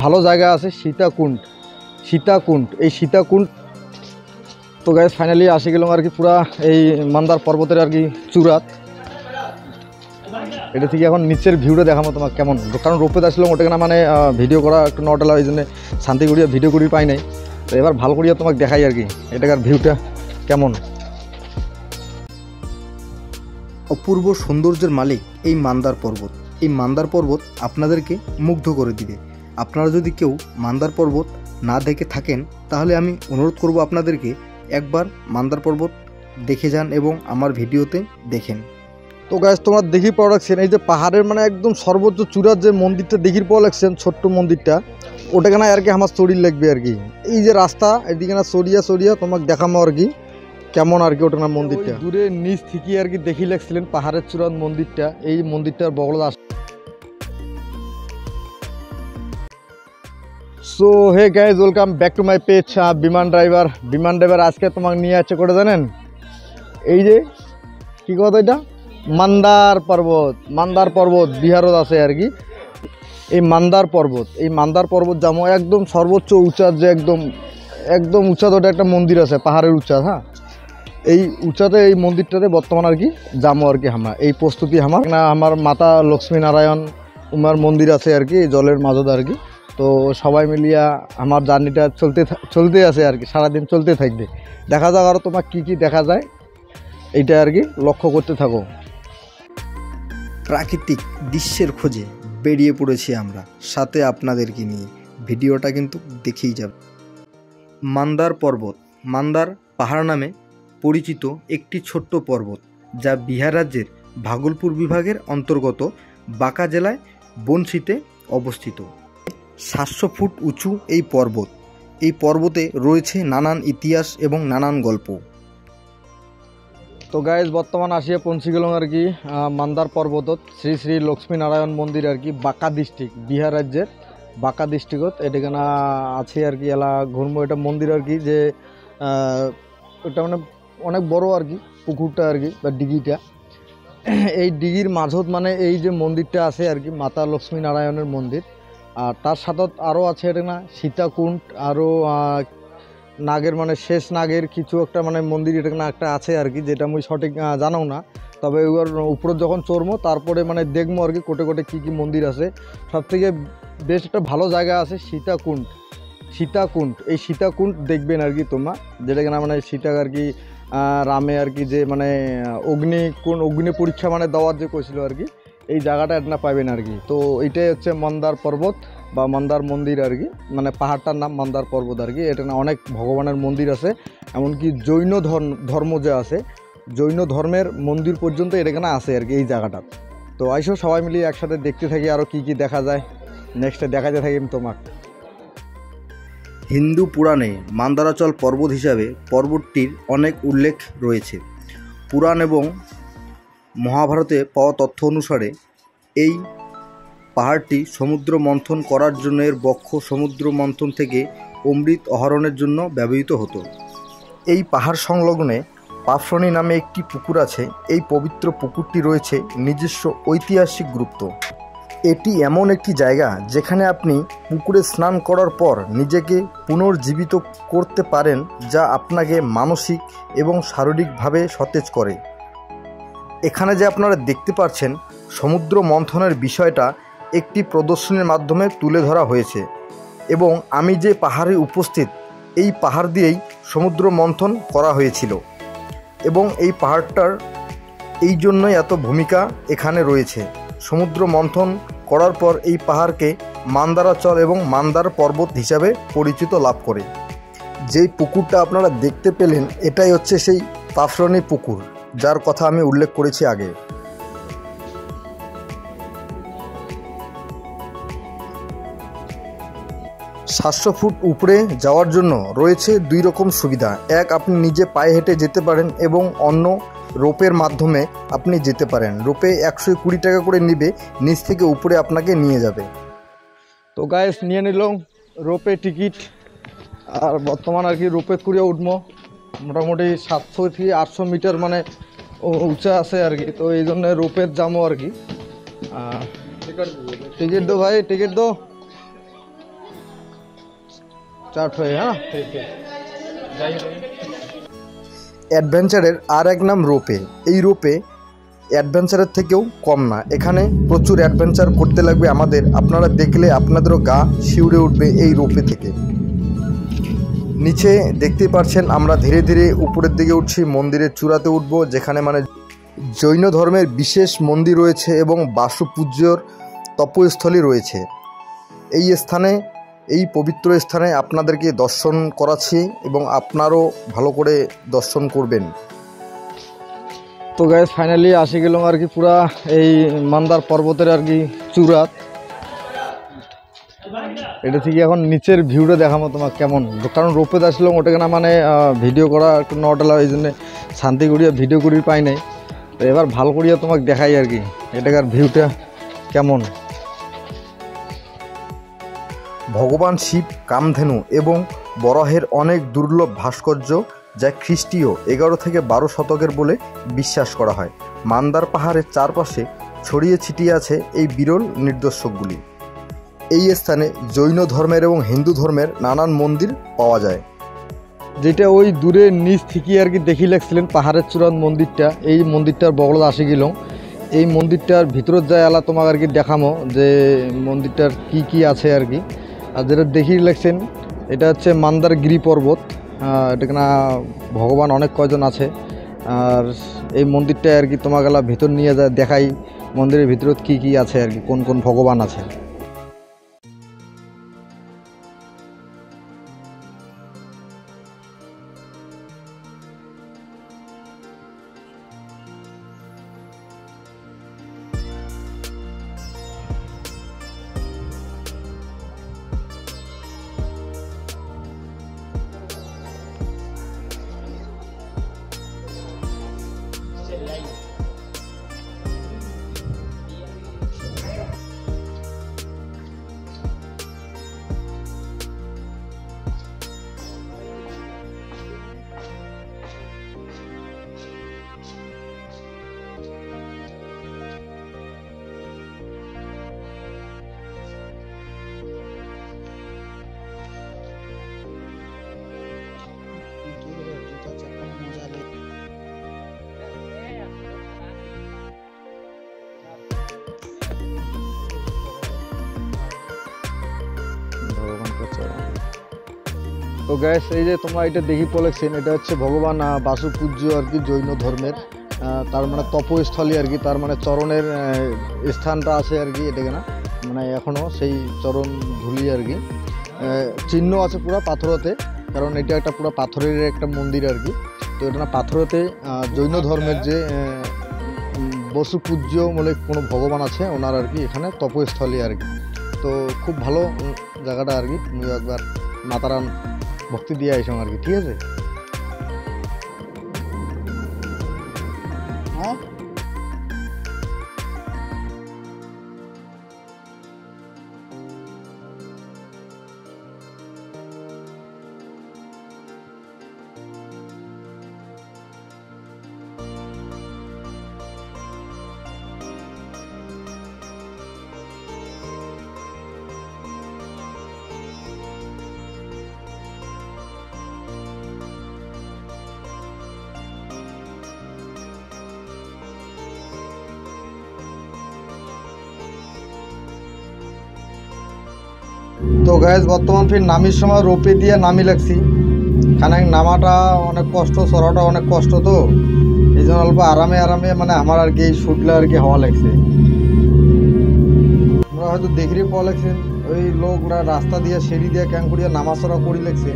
ভালো জায়গা আছে সীতাকুণ্ড এই সীতাকুণ্ড। তো গাইস ফাইনালি আসি গেলাম আর কি পুরা এই মান্দার পর্বতের আর কি চূড়াত। এটা থেকে এখন নিচের ভিউটা দেখাবো তোমাকে কেমন, কারণ রোপে আসলাম ওটা না মানে ভিডিও করা একটু নটালা, ওই জন্য শান্তি করিয়া ভিডিও করি পাই নাই। তো এবার ভালো করিয়া তোমাকে দেখাই আর কি এটাকার ভিউটা কেমন। অপূর্ব সৌন্দর্যের মালিক এই মান্দার পর্বত। এই মান্দার পর্বত আপনাদেরকে মুগ্ধ করে দিবে। আপনারা যদি কেউ মান্দার পর্বত না দেখে থাকেন তাহলে আমি অনুরোধ করব আপনাদেরকে একবার মান্দার পর্বত দেখে যান এবং আমার ভিডিওতে দেখেন। তো গাইস তোমরা দেখি পাওয়া রাখছেন এই যে পাহাড়ের মানে একদম সর্বোচ্চ চূড়ার যে মন্দিরটা দেখি পাওয়া লাগছেন, ছোট্ট মন্দিরটা, ওটাকে না আর কি আমার চড়ির লাগবে আর কি। এই যে রাস্তা এদিকে না চড়িয়া তোমাকে দেখাবো আর কি কেমন আর কি ওটা না মন্দিরটা। দূরে নিচ থেকে আর কি দেখি লাগছিলেন পাহাড়ের চূড়ার মন্দিরটা, এই মন্দিরটার বগল আস। So hey guys, welcome back to my page Biman driver. আজকে তোমাকে নিয়ে আছে করে জানেন এই যে কি কথা, এটা মান্দার পর্বত বিহারত আছে আর কি। এই মান্দার পর্বত যেমন একদম সর্বোচ্চ উঁচার যে একদম উঁচাতে ওটা একটা মন্দির আছে পাহাড়ের উঁচা। হ্যাঁ, এই উঁচাতে এই মন্দিরটাতে বর্তমান আর কি যাবো আর কি। আমরা এই প্রস্তুতি আমার মাতা লক্ষ্মী নারায়ণ উমার মন্দির আছে আর কি জলের মাঝত আর কি। তো সবাই মিলিয়া আমার জার্নিটা চলতে আছে আর কি, সারাদিন চলতে থাকবে। দেখা যাক আরও তোমার কি দেখা যায় এইটা আর কি লক্ষ্য করতে থাকো। প্রাকৃতিক দৃশ্যের খোঁজে বেরিয়ে পড়েছি আমরা, সাথে আপনাদেরকে নিয়ে। ভিডিওটা কিন্তু দেখেই যাবে। মান্দার পাহাড় নামে পরিচিত একটি ছোট্ট পর্বত, যা বিহার রাজ্যের ভাগলপুর বিভাগের অন্তর্গত বাঁকা জেলায় বনশীতে অবস্থিত। 700 ফুট উঁচু এই পর্বতে রয়েছে নানান ইতিহাস এবং নানান গল্প। তো গাইজ বর্তমান আসিয়া পৌঁছে গেলাম আর কি মান্দার পর্বতত শ্রী শ্রী লক্ষ্মী নারায়ণ মন্দির আর কি, বাঁকা ডিস্ট্রিক্ট, বিহার রাজ্যের বাঁকা ডিস্ট্রিক্টত এটাখানে আছে আর কি। এলা ঘুরবো এটা মন্দির আর কি, যে ওটা মানে অনেক বড় আর কি পুকুরটা আর কি বা ডিগিটা। এই ডিগির মাঝত মানে এই যে মন্দিরটা আছে আর কি মাতা লক্ষ্মী নারায়ণের মন্দির। আর তার সাথে আরও আছে এটা না সীতাকুণ্ড, আরও নাগের মানে শেষ নাগের কিছু একটা মানে মন্দির এটা না একটা আছে আর কি, যেটা আমি সঠিক জানাও না। তবে ওর উপরে যখন চড়বো তারপরে মানে দেখবো আর কি কোটে কী মন্দির আছে। সবথেকে বেশ একটা ভালো জায়গা আছে সীতাকুণ্ড। এই সীতাকুণ্ড দেখবেন আর কি তোমার, যেটা কিনা মানে সীতা আর কি রামে আর কি যে মানে অগ্নি পরীক্ষা মানে দেওয়ার যে কইছিল আর কি, এই জায়গাটা এটা পাবেন আর কি। তো এইটাই হচ্ছে মান্দার পর্বত বা মান্দার মন্দির আর কি, মানে পাহাড়টার নাম মান্দার পর্বত আর কি। এটা না অনেক ভগবানের মন্দির আছে, এমনকি জৈন ধর্ম যে আছে জৈন ধর্মের মন্দির পর্যন্ত এখানে আছে আর কি এই জায়গাটা। তো আইসো সবাই মিলিয়ে একসাথে দেখতে থাকি আরও কি দেখা যায়, নেক্সটে দেখাতে থাকি তোমাকে। হিন্দু পুরাণে মান্দারাচল পর্বত হিসাবে পর্বতটির অনেক উল্লেখ রয়েছে। পুরাণ এবং মহাভারতে পাওয়া তথ্য অনুসারে এই পাহাড়টি সমুদ্র মন্থন করার জন্য এর বক্ষ সমুদ্র মন্থন থেকে অমৃত আহরণের জন্য ব্যবহৃত হতো। এই পাহাড় সংলগ্নে পাফরনি নামে একটি পুকুর আছে। এই পবিত্র পুকুরটি রয়েছে নিজস্ব ঐতিহাসিক গুরুত্ব। এটি এমন একটি জায়গা যেখানে আপনি পুকুরে স্নান করার পর নিজেকে পুনর্জীবিত করতে পারেন, যা আপনাকে মানসিক এবং শারীরিকভাবে সতেজ করে। এখানে যে আপনারা দেখতে পাচ্ছেন সমুদ্র মন্থনের বিষয়টা একটি প্রদর্শনীর মাধ্যমে তুলে ধরা হয়েছে, এবং আমি যে পাহাড়ে উপস্থিত এই পাহাড় দিয়েই সমুদ্র মন্থন করা হয়েছিল, এবং এই পাহাড়টার এই জন্যই এত ভূমিকা এখানে রয়েছে। সমুদ্র মন্থন করার পর এই পাহাড়কে মান্দারাচল এবং মান্দার পর্বত হিসাবে পরিচিত লাভ করে। যেই পুকুরটা আপনারা দেখতে পেলেন এটাই হচ্ছে সেই পাফরনি পুকুর, যার কথা আমি উল্লেখ করেছি আগে। সাতশো ফুট উপরে যাওয়ার জন্য রয়েছে দুই রকম সুবিধা। এক, আপনি নিজে পায়ে হেঁটে যেতে পারেন, এবং অন্য রোপের মাধ্যমে আপনি যেতে পারেন। রোপে 120 টাকা করে নিবে, নিচ থেকে উপরে আপনাকে নিয়ে যাবে। তো গাইস নিয়ে নিলাম রোপে টিকিট, আর বর্তমান আর কি রোপে করে উঠবো। মোটামুটি 700 থেকে 800 মিটার মানে উঁচা আছে আর কি। তো এই জন্য রোপের যাবো আর কি। টিকিট দো ভাই, টিকিট দো। স্টার্ট হয়ে হ্যাঁ। অ্যাডভেঞ্চারের আর এক নাম রোপে। এই রোপে অ্যাডভেঞ্চারের থেকেও কম না, এখানে প্রচুর অ্যাডভেঞ্চার করতে লাগবে আমাদের। আপনারা দেখলে আপনাদেরও গা শিউরে উঠবে এই রোপে থেকে। নিচে দেখতেই পাচ্ছেন আমরা ধীরে ধীরে উপরের দিকে উঠছি, মন্দিরের চূড়াতে উঠব, যেখানে মানে জৈন ধর্মের বিশেষ মন্দির রয়েছে এবং বাসুপূজ্যর তপস্থলী রয়েছে। এই স্থানে, এই পবিত্র স্থানে আপনাদেরকে দর্শন করাচ্ছি এবং আপনারও ভালো করে দর্শন করবেন। তো গাইস ফাইনালি আসি গেলাম আর কি পুরা এই মান্দার পর্বতের আর কি চূড়াত। এটা থেকে এখন নিচের ভিউটা দেখাবো তোমার কেমন, কারণ রোপে আসলাম ওটাকে না মানে ভিডিও করা একটু নটালা, এই জন্যে শান্তি করিয়া ভিডিও করি পাই নাই। তো এবার ভালো করিয়া তোমাকে দেখাই আর কি এটাকার ভিউটা কেমন। ভগবান শিব, কামধেনু এবং বরাহের অনেক দুর্লভ ভাস্কর্য, যা খ্রিস্টীয় 11 থেকে 12 শতকের বলে বিশ্বাস করা হয়। মান্দার পাহাড়ের চারপাশে ছড়িয়ে ছিটিয়ে আছে এই বিরল নিদর্শনগুলি। এই স্থানে জৈন ধর্মের এবং হিন্দু ধর্মের নানান মন্দির পাওয়া যায়। যেটা ওই দূরে নিচ থেকে আর কি দেখি লাগছিলেন পাহাড়ের চূড়ার মন্দিরটা, এই মন্দিরটার বগলত আসি গেলাম। এই মন্দিরটার ভিতরত যায় আলা তোমাকে আর কি দেখামো যে মন্দিরটার কি কি আছে আর কি। আর যেটা দেখি লাগছেন এটা হচ্ছে মান্দারগিরি পর্বত, এটা না ভগবান অনেক কয়জন আছে। আর এই মন্দিরটা আর কি তোমাকে ভিতর নিয়ে যায় দেখাই মন্দিরের ভিতরত কি কি আছে আর কি, কোন কোন ভগবান আছে। তো গ্যাস এই যে তোমরা এটা দেখি পড়েছেন, এটা হচ্ছে ভগবান বাসুপূজ্য আর কি জৈন ধর্মের, তার মানে তপস্থলী আর কি, তার মানে চরণের স্থানটা আছে আর কি। এটাকে না মানে এখনও সেই চরণ ধুলি আর কি চিহ্ন আছে পুরো পাথরতে, কারণ এটা একটা পুরো পাথরের একটা মন্দির আর কি। তো এটা না পাথরতে জৈন ধর্মের যে বসুপূজ্য বলে কোনো ভগবান আছে ওনার আর কি এখানে তপস্থলী আর কি। তো খুব ভালো জায়গাটা আর কি, আমি একবার মাতারাম ভক্তি দিয়ে আইসাম আর কি, ঠিক আছে। হ্যাঁ তো গ্যাস বর্তমান ফির নামির সময় রোপে দিয়ে নামি লাগছি, খানে নামাটা অনেক কষ্ট, চড়াটা অনেক কষ্ট, তো এই জন্য অল্প আরামে আরামে মানে আমার আর কি এই শুটলে আর কি হওয়া লাগছে। আমরা হয়তো দেখি পাওয়া লাগছে ওই লোকরা রাস্তা দিয়ে সিঁড়ি দিয়ে ক্যাং করিয়া নামা চড়া করি লাগছে,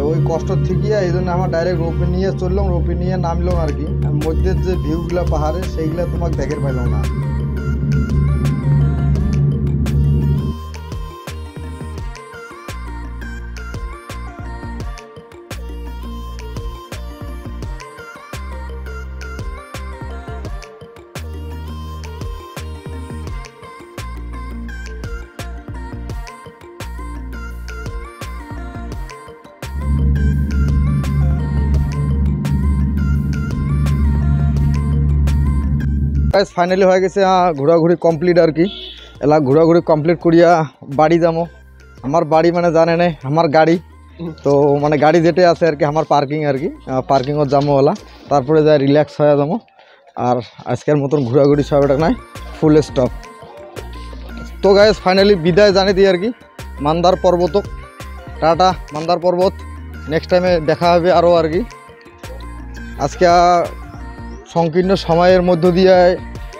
ওই কষ্ট ঠিকই এই জন্য আমার ডাইরেক্ট রোপে নিয়ে চললাম, রোপে নিয়ে নামলাম আর কি। মধ্যের যে ভিউগুলা পাহাড়ে সেইগুলা তোমাকে দেখে পাইলাম না। ফাইনালি হয়ে গেছে ঘোরাঘুরি কমপ্লিট আর কি। এলা ঘোরাঘুরি কমপ্লিট করিয়া বাড়ি যাবো। আমার বাড়ি মানে জানে না আমার গাড়ি তো মানে গাড়ি যেটা আছে আর কি আমার পার্কিং আর কি পার্কিংও যাবো ওলা তারপরে যাই রিল্যাক্স হয়ে যাবো আর আজকের মতন ঘোরাঘুরি সব এটা নাই ফুল স্টপ। তো গাইস ফাইনালি বিদায় জানিয়ে দিই আর কি মান্দার পর্বত টাটা মান্দার পর্বত নেক্সট টাইমে দেখা হবে আরও আর কি। আজকে সংকীর্ণ সময়ের মধ্য দিয়ে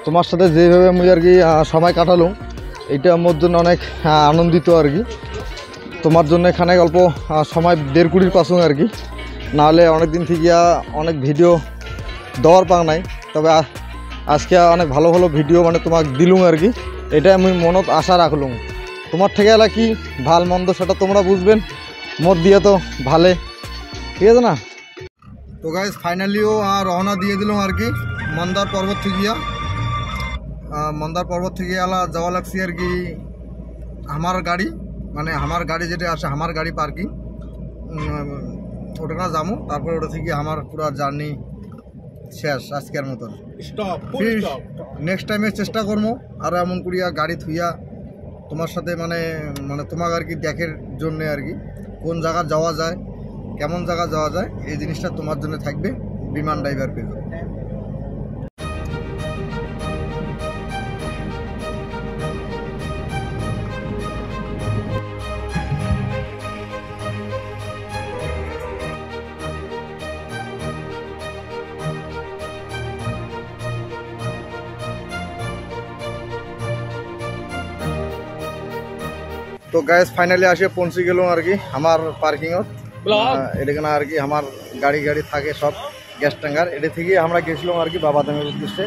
তোমার সাথে যেভাবে আমি আর কি সময় কাটালাম এইটা আমার জন্য অনেক আনন্দিত আর কি। তোমার জন্য এখানে অল্প সময় 1.5 পাসুন আর কি, নাহলে অনেক দিন থেকে অনেক ভিডিও দেওয়ার পাক নাই, তবে আজকে অনেক ভালো ভালো ভিডিও মানে তোমাকে দিলুম আর কি। এটা আমি মনত আশা রাখলুম তোমার থেকে এলা কি ভাল মন্দ সেটা তোমরা বুঝবেন, মোর দিয়ে তো ভালে, ঠিক আছে না। তো গাইজ ফাইনালিও রওনা দিয়ে দিলাম আর কি মন্দার পর্বত থেকে মন্দার পর্বত থেকে এলা যাওয়া লাগছে আর কি আমার গাড়ি মানে আমার গাড়ি যেটা আছে আমার গাড়ি পার্কিং ওটা না যাবো, তারপরে ওটা থেকে আমার পুরো জার্নি শেষ আজকের মতন। নেক্সট টাইমে চেষ্টা করবো আর এমন করিয়া গাড়ি থুইয়া তোমার সাথে মানে মানে তোমাকে আর কি দেখার জন্যে আর কি কোন জায়গা যাওয়া যায় কেমন জায়গা যাওয়া যায় এই জিনিসটা তোমার জন্য থাকবে বিমান ড্রাইভার পেজ। তো গ্যাস ফাইনালি আসে পৌঁছে গেলাম আর কি আমার পার্কিংত। এখানে আর কি আমার গাড়ি থাকে সব গ্যাস ট্যাঙ্কার, এটা থেকে আমরা গেছিলাম আর কি বাবাধামের উদ্দেশ্যে।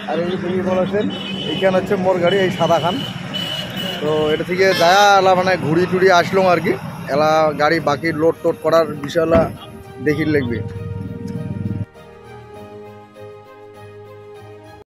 আর এই থেকে বলেছেন এইখানে হচ্ছে মোর গাড়ি এই সাদা খান। তো এটা থেকে যায় এলা মানে ঘুরি টুরি আসলাম আর কি, এলা গাড়ি বাকি লোড টোড করার বিষয়লা দেখির লাগবে।